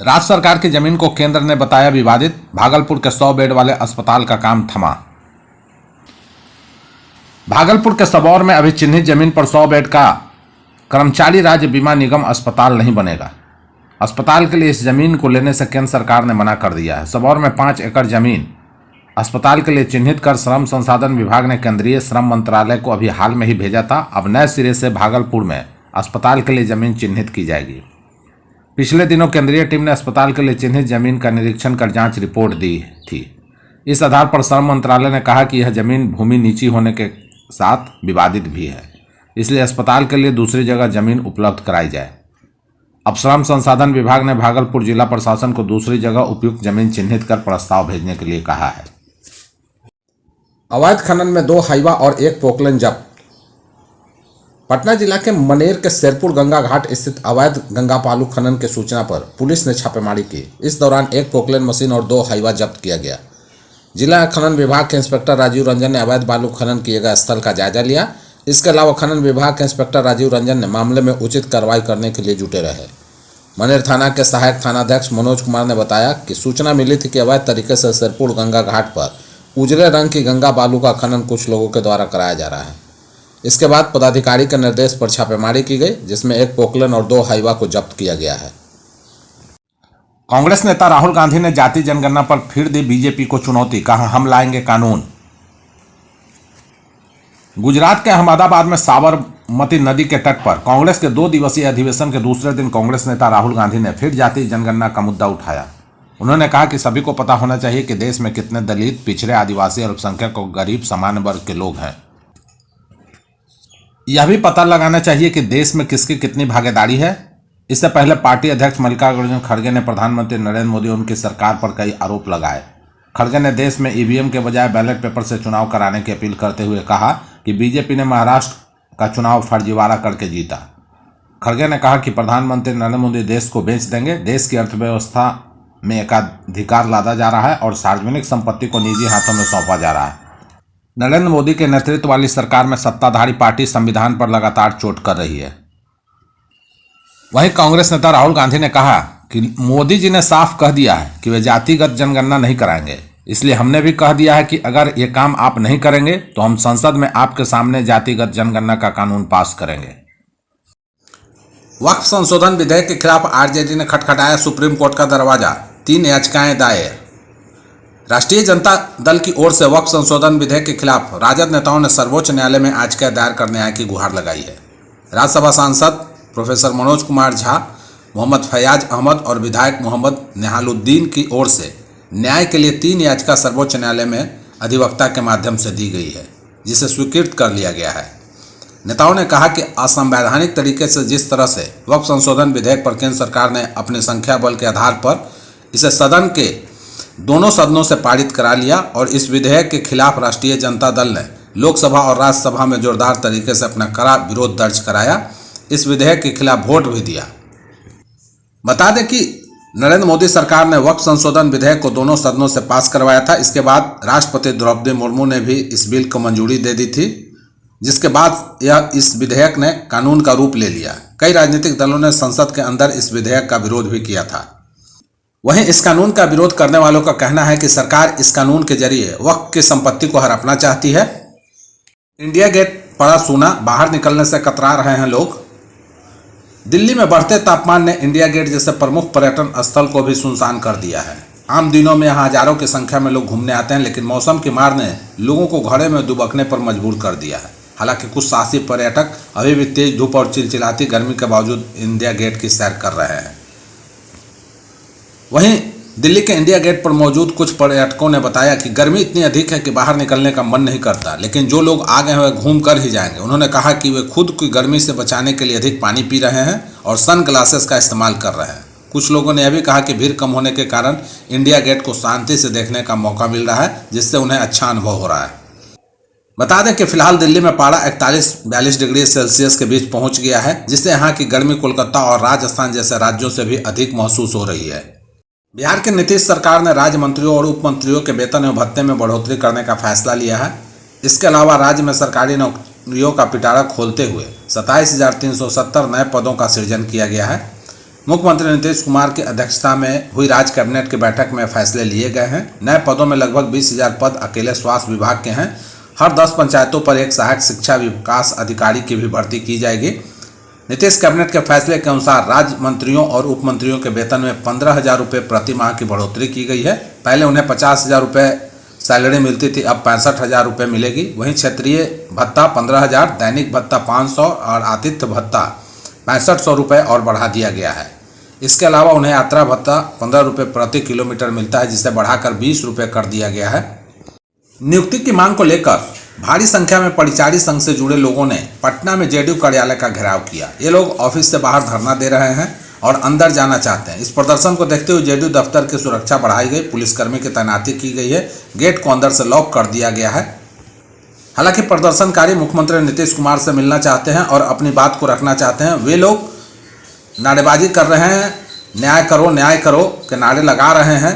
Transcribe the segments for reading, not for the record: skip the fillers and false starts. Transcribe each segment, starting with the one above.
राज्य सरकार की जमीन को केंद्र ने बताया विवादित। भागलपुर के 100 बेड वाले अस्पताल का काम थमा। भागलपुर के सबौर में अभी चिन्हित जमीन पर 100 बेड का कर्मचारी राज्य बीमा निगम अस्पताल नहीं बनेगा। अस्पताल के लिए इस जमीन को लेने से केंद्र सरकार ने मना कर दिया है। सबौर में 5 एकड़ जमीन अस्पताल के लिए चिन्हित कर श्रम संसाधन विभाग ने केंद्रीय श्रम मंत्रालय को अभी हाल में ही भेजा था। अब नए सिरे से भागलपुर में अस्पताल के लिए जमीन चिन्हित की जाएगी। पिछले दिनों केंद्रीय टीम ने अस्पताल के लिए चिन्हित जमीन का निरीक्षण कर जांच रिपोर्ट दी थी। इस आधार पर श्रम मंत्रालय ने कहा कि यह जमीन भूमि नीची होने के साथ विवादित भी है, इसलिए अस्पताल के लिए दूसरी जगह जमीन उपलब्ध कराई जाए। अब श्रम संसाधन विभाग ने भागलपुर जिला प्रशासन को दूसरी जगह उपयुक्त जमीन चिन्हित कर प्रस्ताव भेजने के लिए कहा है। अवैध खनन में 2 हाईवा और 1 पोकलेन जब्त। पटना जिला के मनेर के शेरपुर गंगा घाट स्थित अवैध गंगा बालू खनन की सूचना पर पुलिस ने छापेमारी की। इस दौरान 1 पोकलेन मशीन और 2 हाईवा जब्त किया गया। जिला खनन विभाग के इंस्पेक्टर राजीव रंजन ने अवैध बालू खनन किए गए स्थल का जायजा लिया। इसके अलावा खनन विभाग के इंस्पेक्टर राजीव रंजन ने मामले में उचित कार्रवाई करने के लिए जुटे रहे। मनेर थाना के सहायक थानाध्यक्ष मनोज कुमार ने बताया कि सूचना मिली थी कि अवैध तरीके से शेरपुर गंगा घाट पर उजले रंग की गंगा बालू का खनन कुछ लोगों के द्वारा कराया जा रहा है। इसके बाद पदाधिकारी के निर्देश पर छापेमारी की गई, जिसमें 1 पोकलेन और 2 हाईवा को जब्त किया गया है। कांग्रेस नेता राहुल गांधी ने जाति जनगणना पर फिर दी बीजेपी को चुनौती, कहा हम लाएंगे कानून। गुजरात के अहमदाबाद में साबरमती नदी के तट पर कांग्रेस के 2 दिवसीय अधिवेशन के दूसरे दिन कांग्रेस नेता राहुल गांधी ने फिर जाति जनगणना का मुद्दा उठाया। उन्होंने कहा कि सभी को पता होना चाहिए कि देश में कितने दलित, पिछड़े, आदिवासी, अल्पसंख्यक और गरीब सामान्य वर्ग के लोग हैं। यह भी पता लगाना चाहिए कि देश में किसकी कितनी भागीदारी है। इससे पहले पार्टी अध्यक्ष मल्लिकार्जुन खड़गे ने प्रधानमंत्री नरेंद्र मोदी और उनकी सरकार पर कई आरोप लगाए। खड़गे ने देश में ईवीएम के बजाय बैलेट पेपर से चुनाव कराने की अपील करते हुए कहा कि बीजेपी ने महाराष्ट्र का चुनाव फर्जीवाड़ा करके जीता। खड़गे ने कहा कि प्रधानमंत्री नरेंद्र मोदी देश को बेच देंगे। देश की अर्थव्यवस्था में एकाधिकार लादा जा रहा है और सार्वजनिक संपत्ति को निजी हाथों में सौंपा जा रहा है। नरेंद्र मोदी के नेतृत्व वाली सरकार में सत्ताधारी पार्टी संविधान पर लगातार चोट कर रही है। वहीं कांग्रेस नेता राहुल गांधी ने कहा कि मोदी जी ने साफ कह दिया है कि वे जातिगत जनगणना नहीं कराएंगे, इसलिए हमने भी कह दिया है कि अगर ये काम आप नहीं करेंगे तो हम संसद में आपके सामने जातिगत जनगणना का कानून पास करेंगे। वक्फ संशोधन विधेयक के खिलाफ आरजेडी ने खटखटाया सुप्रीम कोर्ट का दरवाजा, 3 याचिकाएं दायर। राष्ट्रीय जनता दल की ओर से वक्फ संशोधन विधेयक के खिलाफ राजद नेताओं ने सर्वोच्च न्यायालय में याचिका दायर करने की गुहार लगाई है। राज्यसभा सांसद प्रोफेसर मनोज कुमार झा, मोहम्मद फैयाज अहमद और विधायक मोहम्मद नेहालुद्दीन की ओर से न्याय के लिए 3 याचिका सर्वोच्च न्यायालय में अधिवक्ता के माध्यम से दी गई है, जिसे स्वीकृत कर लिया गया है। नेताओं ने कहा कि असंवैधानिक तरीके से जिस तरह से वक्फ संशोधन विधेयक पर केंद्र सरकार ने अपने संख्या बल के आधार पर इसे सदन के दोनों सदनों से पारित करा लिया और इस विधेयक के खिलाफ राष्ट्रीय जनता दल ने लोकसभा और राज्यसभा में जोरदार तरीके से अपना कड़ा विरोध दर्ज कराया। इस विधेयक के खिलाफ वोट भी दिया। बता दें कि नरेंद्र मोदी सरकार ने वक्फ संशोधन विधेयक को दोनों सदनों से पास करवाया था। इसके बाद राष्ट्रपति द्रौपदी मुर्मू ने भी इस बिल को मंजूरी दे दी थी, जिसके बाद इस विधेयक ने कानून का रूप ले लिया। कई राजनीतिक दलों ने संसद के अंदर इस विधेयक का विरोध भी किया था। वहीं इस कानून का विरोध करने वालों का कहना है कि सरकार इस कानून के जरिए वक्फ की संपत्ति को हड़पना चाहती है। इंडिया गेट पड़ा सूना, बाहर निकलने से कतरा रहे हैं लोग। दिल्ली में बढ़ते तापमान ने इंडिया गेट जैसे प्रमुख पर्यटन स्थल को भी सुनसान कर दिया है। आम दिनों में यहाँ हजारों की संख्या में लोग घूमने आते हैं, लेकिन मौसम की मार ने लोगों को घड़े में दुबकने पर मजबूर कर दिया है। हालांकि कुछ साहसी पर्यटक अभी भी तेज धूप और चिलचिलाती गर्मी के बावजूद इंडिया गेट की सैर कर रहे हैं। वहीं दिल्ली के इंडिया गेट पर मौजूद कुछ पर्यटकों ने बताया कि गर्मी इतनी अधिक है कि बाहर निकलने का मन नहीं करता, लेकिन जो लोग आ गए हैं वे घूम कर ही जाएंगे। उन्होंने कहा कि वे खुद की गर्मी से बचाने के लिए अधिक पानी पी रहे हैं और सन ग्लासेस का इस्तेमाल कर रहे हैं। कुछ लोगों ने यह भी कहा कि भीड़ कम होने के कारण इंडिया गेट को शांति से देखने का मौका मिल रहा है, जिससे उन्हें अच्छा अनुभव हो रहा है। बता दें कि फिलहाल दिल्ली में पारा 41-42 डिग्री सेल्सियस के बीच पहुंच गया है, जिससे यहाँ की गर्मी कोलकाता और राजस्थान जैसे राज्यों से भी अधिक महसूस हो रही है। बिहार के नीतीश सरकार ने राज्य मंत्रियों और उप मंत्रियों के वेतन एवं भत्ते में बढ़ोतरी करने का फैसला लिया है। इसके अलावा राज्य में सरकारी नौकरियों का पिटारा खोलते हुए 27,370 नए पदों का सृजन किया गया है। मुख्यमंत्री नीतीश कुमार की अध्यक्षता में हुई राज्य कैबिनेट की बैठक में फैसले लिए गए हैं। नए पदों में लगभग 20,000 पद अकेले स्वास्थ्य विभाग के हैं। हर 10 पंचायतों पर एक सहायक शिक्षा विकास अधिकारी की भी भर्ती की जाएगी। नीतीश कैबिनेट के फैसले के अनुसार राज्य मंत्रियों और उप मंत्रियों के वेतन में 15,000 रुपये प्रति माह की बढ़ोतरी की गई है। पहले उन्हें 50,000 रुपये सैलरी मिलती थी, अब 65,000 रुपये मिलेगी। वहीं क्षेत्रीय भत्ता 15,000, दैनिक भत्ता 500 और आतिथ्य भत्ता 6500 रुपये और बढ़ा दिया गया है। इसके अलावा उन्हें यात्रा भत्ता 15 रुपये प्रति किलोमीटर मिलता है, जिसे बढ़ाकर 20 रुपये कर दिया गया है। नियुक्ति की मांग को लेकर भारी संख्या में परिचारी संघ से जुड़े लोगों ने पटना में जेडीयू कार्यालय का घेराव किया। ये लोग ऑफिस से बाहर धरना दे रहे हैं और अंदर जाना चाहते हैं। इस प्रदर्शन को देखते हुए जेडीयू दफ्तर की सुरक्षा बढ़ाई गई, पुलिसकर्मी की तैनाती की गई है, गेट को अंदर से लॉक कर दिया गया है। हालांकि प्रदर्शनकारी मुख्यमंत्री नीतीश कुमार से मिलना चाहते हैं और अपनी बात को रखना चाहते हैं। वे लोग नारेबाजी कर रहे हैं, न्याय करो के नारे लगा रहे हैं।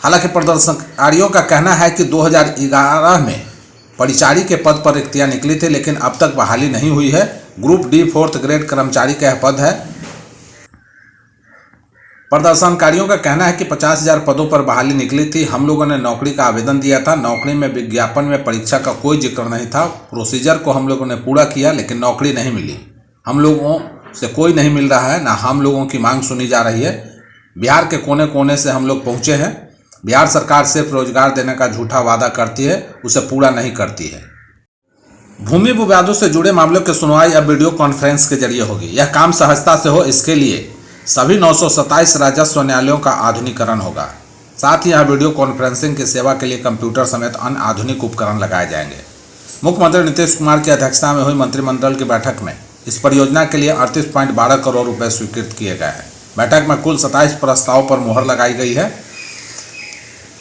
हालांकि प्रदर्शनकारियों का कहना है कि 2011 में परिचारी के पद पर रिक्तियां निकली थी, लेकिन अब तक बहाली नहीं हुई है। ग्रुप डी 4th ग्रेड कर्मचारी का यह पद है। प्रदर्शनकारियों का कहना है कि 50,000 पदों पर बहाली निकली थी। हम लोगों ने नौकरी का आवेदन दिया था। नौकरी में विज्ञापन में परीक्षा का कोई जिक्र नहीं था। प्रोसीजर को हम लोगों ने पूरा किया, लेकिन नौकरी नहीं मिली। हम लोगों से कोई नहीं मिल रहा है, ना हम लोगों की मांग सुनी जा रही है। बिहार के कोने कोने से हम लोग पहुंचे हैं। बिहार सरकार सिर्फ रोजगार देने का झूठा वादा करती है, उसे पूरा नहीं करती है। भूमि विवादों से जुड़े मामलों की सुनवाई अब वीडियो कॉन्फ्रेंस के जरिए होगी। यह काम सहजता से हो, इसके लिए सभी 927 राजस्व न्यायालयों का आधुनिकीकरण होगा। साथ ही यहां वीडियो कॉन्फ्रेंसिंग की सेवा के लिए कंप्यूटर समेत अन्य आधुनिक उपकरण लगाए जाएंगे। मुख्यमंत्री नीतीश कुमार की अध्यक्षता में हुई मंत्रिमंडल की बैठक में इस परियोजना के लिए 38.12 करोड़ रुपए स्वीकृत किए गए हैं। बैठक में कुल 27 प्रस्तावों पर मुहर लगाई गई है।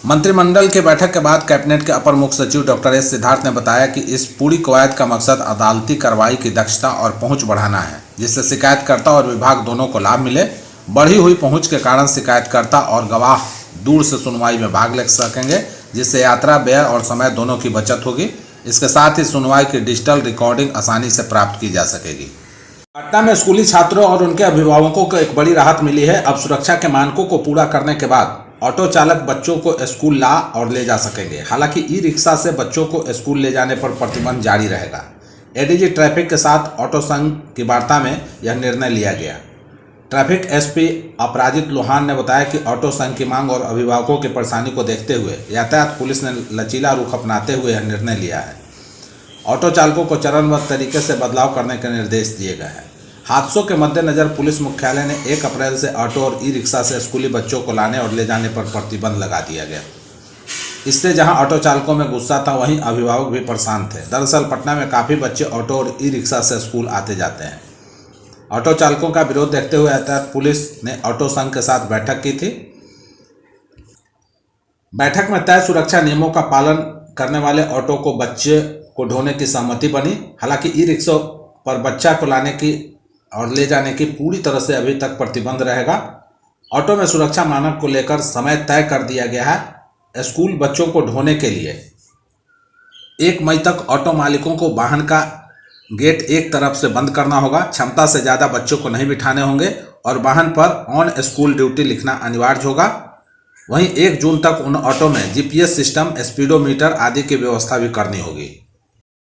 मंत्रिमंडल के बैठक के बाद कैबिनेट के अपर मुख्य सचिव डॉक्टर एस सिद्धार्थ ने बताया कि इस पूरी कवायद का मकसद अदालती कार्रवाई की दक्षता और पहुंच बढ़ाना है, जिससे शिकायतकर्ता और विभाग दोनों को लाभ मिले। बढ़ी हुई पहुंच के कारण शिकायतकर्ता और गवाह दूर से सुनवाई में भाग ले सकेंगे, जिससे यात्रा, व्यय और समय दोनों की बचत होगी। इसके साथ ही सुनवाई की डिजिटल रिकॉर्डिंग आसानी से प्राप्त की जा सकेगी। पटना में स्कूली छात्रों और उनके अभिभावकों को एक बड़ी राहत मिली है। अब सुरक्षा के मानकों को पूरा करने के बाद ऑटो चालक बच्चों को स्कूल ला और ले जा सकेंगे। हालांकि ई रिक्शा से बच्चों को स्कूल ले जाने पर प्रतिबंध जारी रहेगा। एडीजी ट्रैफिक के साथ ऑटो संघ की वार्ता में यह निर्णय लिया गया। ट्रैफिक एसपी अपराजित लोहान ने बताया कि ऑटो संघ की मांग और अभिभावकों की परेशानी को देखते हुए यातायात पुलिस ने लचीला रुख अपनाते हुए यह निर्णय लिया है। ऑटो चालकों को चरणबद्ध तरीके से बदलाव करने के निर्देश दिए गए हैं। हादसों के मद्देनजर पुलिस मुख्यालय ने 1 अप्रैल से ऑटो और ई रिक्शा से स्कूली बच्चों को लाने और ले जाने पर प्रतिबंध लगा दिया गया। इससे जहां ऑटो चालकों में गुस्सा था, वहीं अभिभावक भी परेशान थे। दरअसल पटना में काफ़ी बच्चे ऑटो और ई रिक्शा से स्कूल आते जाते हैं। ऑटो चालकों का विरोध देखते हुए यातायात पुलिस ने ऑटो संघ के साथ बैठक की थी। बैठक में तय सुरक्षा नियमों का पालन करने वाले ऑटो को बच्चे को ढोने की सहमति बनी। हालांकि ई रिक्शा पर बच्चा को लाने की और ले जाने की पूरी तरह से अभी तक प्रतिबंध रहेगा। ऑटो में सुरक्षा मानक को लेकर समय तय कर दिया गया है। स्कूल बच्चों को ढोने के लिए 1 मई तक ऑटो मालिकों को वाहन का गेट एक तरफ से बंद करना होगा। क्षमता से ज़्यादा बच्चों को नहीं बिठाने होंगे और वाहन पर ऑन स्कूल ड्यूटी लिखना अनिवार्य होगा। वहीं 1 जून तक उन ऑटो में GPS सिस्टम, स्पीडोमीटर आदि की व्यवस्था भी करनी होगी।